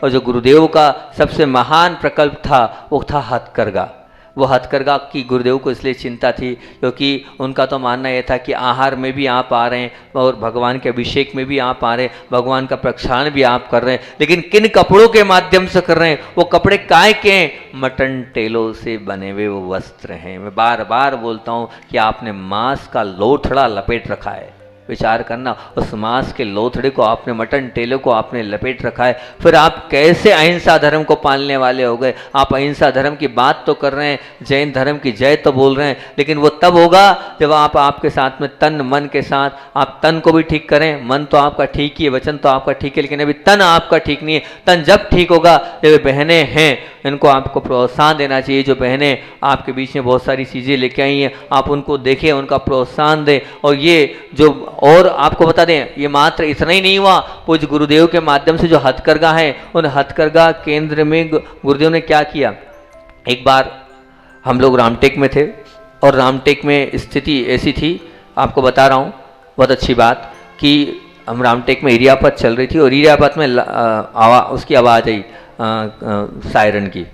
और जो गुरुदेव का सबसे महान प्रकल्प था वो था हथकरघा। वो हथकरघा की गुरुदेव को इसलिए चिंता थी क्योंकि उनका तो मानना यह था कि आहार में भी आप आ रहे हैं और भगवान के अभिषेक में भी आप आ रहे हैं, भगवान का प्रक्षालन भी आप कर रहे हैं, लेकिन किन कपड़ों के माध्यम से कर रहे हैं? वो कपड़े काय के हैं? मटन टेलों से बने हुए वो वस्त्र हैं। मैं बार बार बोलता हूँ कि आपने मांस का लोथड़ा लपेट रखा है। विचार करना, उस मांस के लोथड़े को आपने, मटन टेलों को आपने लपेट रखा है, फिर आप कैसे अहिंसा धर्म को पालने वाले हो गए? आप अहिंसा धर्म की बात तो कर रहे हैं, जैन धर्म की जय तो बोल रहे हैं, लेकिन वो तब होगा जब आप आपके साथ में तन मन के साथ आप तन को भी ठीक करें। मन तो आपका ठीक ही है, वचन तो आपका ठीक है, लेकिन अभी तन आपका ठीक नहीं है। तन जब ठीक होगा, जब बहनें हैं इनको आपको प्रोत्साहन देना चाहिए। जो बहनें आपके बीच में बहुत सारी चीज़ें लेके आई हैं, आप उनको देखें, उनका प्रोत्साहन दें। और ये जो, और आपको बता दें, ये मात्र इतना ही नहीं हुआ, पूज्य गुरुदेव के माध्यम से जो हथकरघा है, उन हथकरघा केंद्र में गुरुदेव ने क्या किया। एक बार हम लोग रामटेक में थे और रामटेक में स्थिति ऐसी थी, आपको बता रहा हूँ बहुत अच्छी बात, कि हम रामटेक में इरियापत चल रही थी और इरियापत में उसकी आवाज़ आई सायरन की,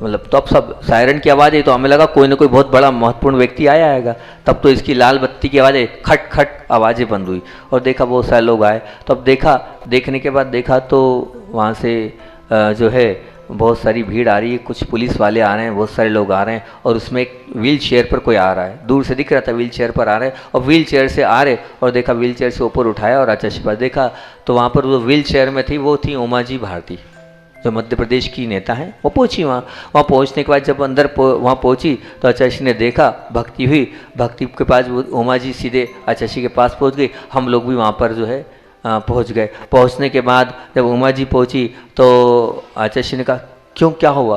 मतलब तो अब सब सायरन की आवाज़ आई तो हमें लगा कोई ना कोई बहुत बड़ा महत्वपूर्ण व्यक्ति आया आएगा। तब तो इसकी लाल बत्ती की आवाज़ आई, खट खट आवाज़ें बंद हुई और देखा बहुत सारे लोग आए। तो अब देखने के बाद देखा तो वहाँ से जो है बहुत सारी भीड़ आ रही है, कुछ पुलिस वाले आ रहे हैं, बहुत सारे लोग आ रहे हैं और उसमें एक व्हील चेयर पर कोई आ रहा है, दूर से दिख रहा था व्हील चेयर पर आ रहे हैं और व्हील चेयर से आ रहे और देखा व्हील चेयर से ऊपर उठाया और आचार्य के पास देखा तो वहाँ पर वो व्हील चेयर में थी, वो थी उमा जी भारती, जो मध्य प्रदेश की नेता हैं। वो पहुंची वहाँ पहुंचने के बाद जब अंदर वहाँ पहुंची तो आचार्य ने देखा, भक्ति हुई, भक्ति के पास वो उमा जी सीधे आचार्य के पास पहुंच गई। हम लोग भी वहाँ पर जो है पहुंच गए। पहुंचने के बाद जब उमा जी पहुंची तो आचार्य ने कहा क्यों, क्या हुआ?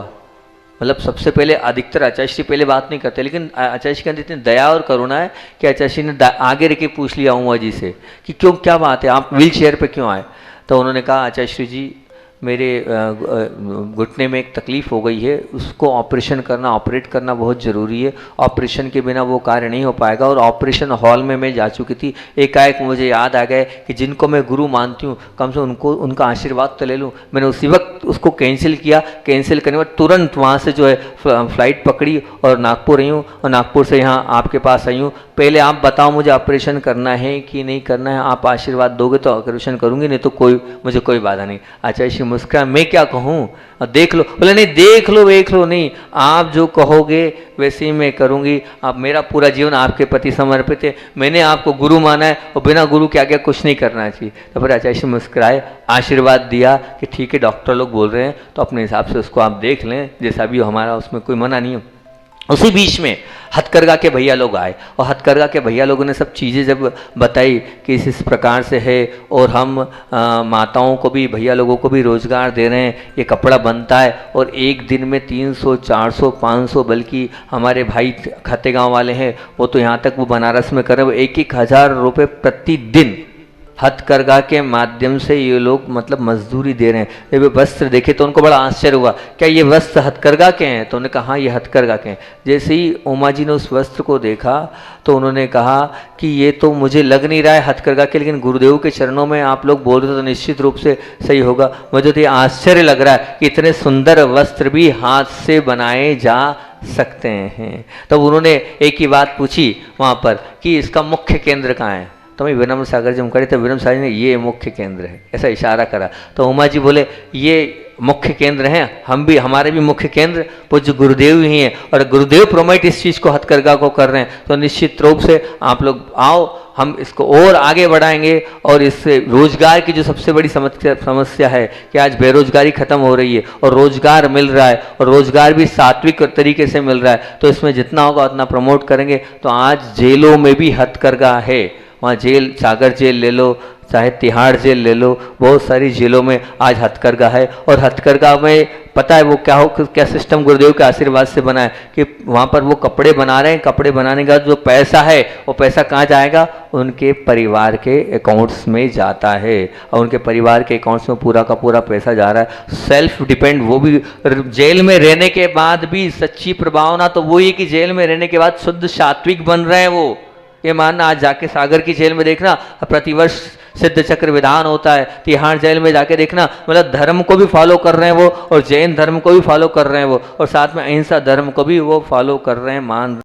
मतलब सबसे पहले अधिकतर आचार्य पहले बात नहीं करते, लेकिन आचार्य के अंदर इतनी दया और करुणा है कि आचार्य ने आगे रख के पूछ लिया उमा जी से कि क्यों, क्या बात है, आप व्हील चेयर पर क्यों आए? तो उन्होंने कहा आचार्य जी मेरे घुटने में एक तकलीफ़ हो गई है, उसको ऑपरेट करना बहुत ज़रूरी है। ऑपरेशन के बिना वो कार्य नहीं हो पाएगा। और ऑपरेशन हॉल में मैं जा चुकी थी, एकाएक मुझे याद आ गया कि जिनको मैं गुरु मानती हूँ कम से उनका आशीर्वाद तो ले लूँ। मैंने उसी वक्त उसको कैंसिल किया। कैंसिल करने के बाद तुरंत वहाँ से जो है फ़्लाइट पकड़ी और नागपुर आई हूँ और नागपुर से यहाँ आपके पास आई हूँ। पहले आप बताओ मुझे ऑपरेशन करना है कि नहीं करना है, आप आशीर्वाद दोगे तो ऑपरेशन करूँगी, नहीं तो मुझे कोई बाधा नहीं। आचार्य मुस्कुरा, मैं क्या कहूँ, देख लो। बोले नहीं, देख लो नहीं, आप जो कहोगे वैसे ही मैं करूँगी। आप, मेरा पूरा जीवन आपके प्रति समर्पित है, मैंने आपको गुरु माना है और बिना गुरु के आगे कुछ नहीं करना चाहिए। तो फिर आचार्य मुस्कुराए, आशीर्वाद दिया कि ठीक है, डॉक्टर लोग बोल रहे हैं तो अपने हिसाब से उसको आप देख लें, जैसा भी हो, हमारा उसमें कोई मना नहीं है। उसी बीच में हथकरघा के भैया लोग आए और हथकरघा के भैया लोगों ने सब चीज़ें जब बताई कि इस प्रकार से है और हम माताओं को भी, भैया लोगों को भी रोज़गार दे रहे हैं, ये कपड़ा बनता है और एक दिन में 300 400 500, बल्कि हमारे भाई खातेगांव वाले हैं वो तो यहाँ तक वो बनारस में कर रहे हैं, 1,000 रुपये प्रतिदिन हथकरघा के माध्यम से ये लोग मतलब मजदूरी दे रहे हैं। जब ये वस्त्र देखे तो उनको बड़ा आश्चर्य हुआ, क्या ये वस्त्र हथकरघा के हैं? तो उन्होंने कहा हाँ, ये हथकरघा के हैं। जैसे ही उमा जी ने उस वस्त्र को देखा तो उन्होंने कहा कि ये तो मुझे लग नहीं रहा है हथकरघा के, लेकिन गुरुदेव के चरणों में आप लोग बोल रहे हो तो निश्चित रूप से सही होगा। मुझे तो ये आश्चर्य लग रहा है कि इतने सुंदर वस्त्र भी हाथ से बनाए जा सकते हैं। तब उन्होंने एक ही बात पूछी वहाँ पर कि इसका मुख्य केंद्र कहाँ है? तो मैं विनम्र सागर जब करे तो विनम्र सागर ने ये मुख्य केंद्र है ऐसा इशारा करा। तो उमा जी बोले ये मुख्य केंद्र हैं, हमारे भी मुख्य केंद्र पूज्य गुरुदेव ही हैं और गुरुदेव प्रोमोट इस चीज़ को हथकरघा को कर रहे हैं, तो निश्चित रूप से आप लोग आओ, हम इसको और आगे बढ़ाएंगे। और इससे रोजगार की जो सबसे बड़ी समस्या है कि आज बेरोजगारी खत्म हो रही है और रोजगार मिल रहा है और रोजगार भी सात्विक तरीके से मिल रहा है, तो इसमें जितना होगा उतना प्रमोट करेंगे। तो आज जेलों में भी हथकरघा है, वहाँ जेल, सागर जेल ले लो, चाहे तिहाड़ जेल ले लो, बहुत सारी जेलों में आज हथकरघा है। और हथकरघा में पता है वो क्या सिस्टम गुरुदेव के आशीर्वाद से बना है कि वहाँ पर वो कपड़े बना रहे हैं, कपड़े बनाने का जो पैसा है वो पैसा कहाँ जाएगा? उनके परिवार के अकाउंट्स में जाता है और उनके परिवार के अकाउंट्स में पूरा का पूरा पैसा जा रहा है। सेल्फ डिपेंड, वो भी जेल में रहने के बाद भी सच्ची प्रभावना तो वही है कि जेल में रहने के बाद शुद्ध सात्विक बन रहे हैं वो। ये मानना, आज जाके सागर की जेल में देखना, प्रतिवर्ष सिद्ध चक्र विधान होता है, तिहाड़ जेल में जाके देखना, मतलब धर्म को भी फॉलो कर रहे हैं वो, और जैन धर्म को भी फॉलो कर रहे हैं वो, और साथ में अहिंसा धर्म को भी वो फॉलो कर रहे हैं, मान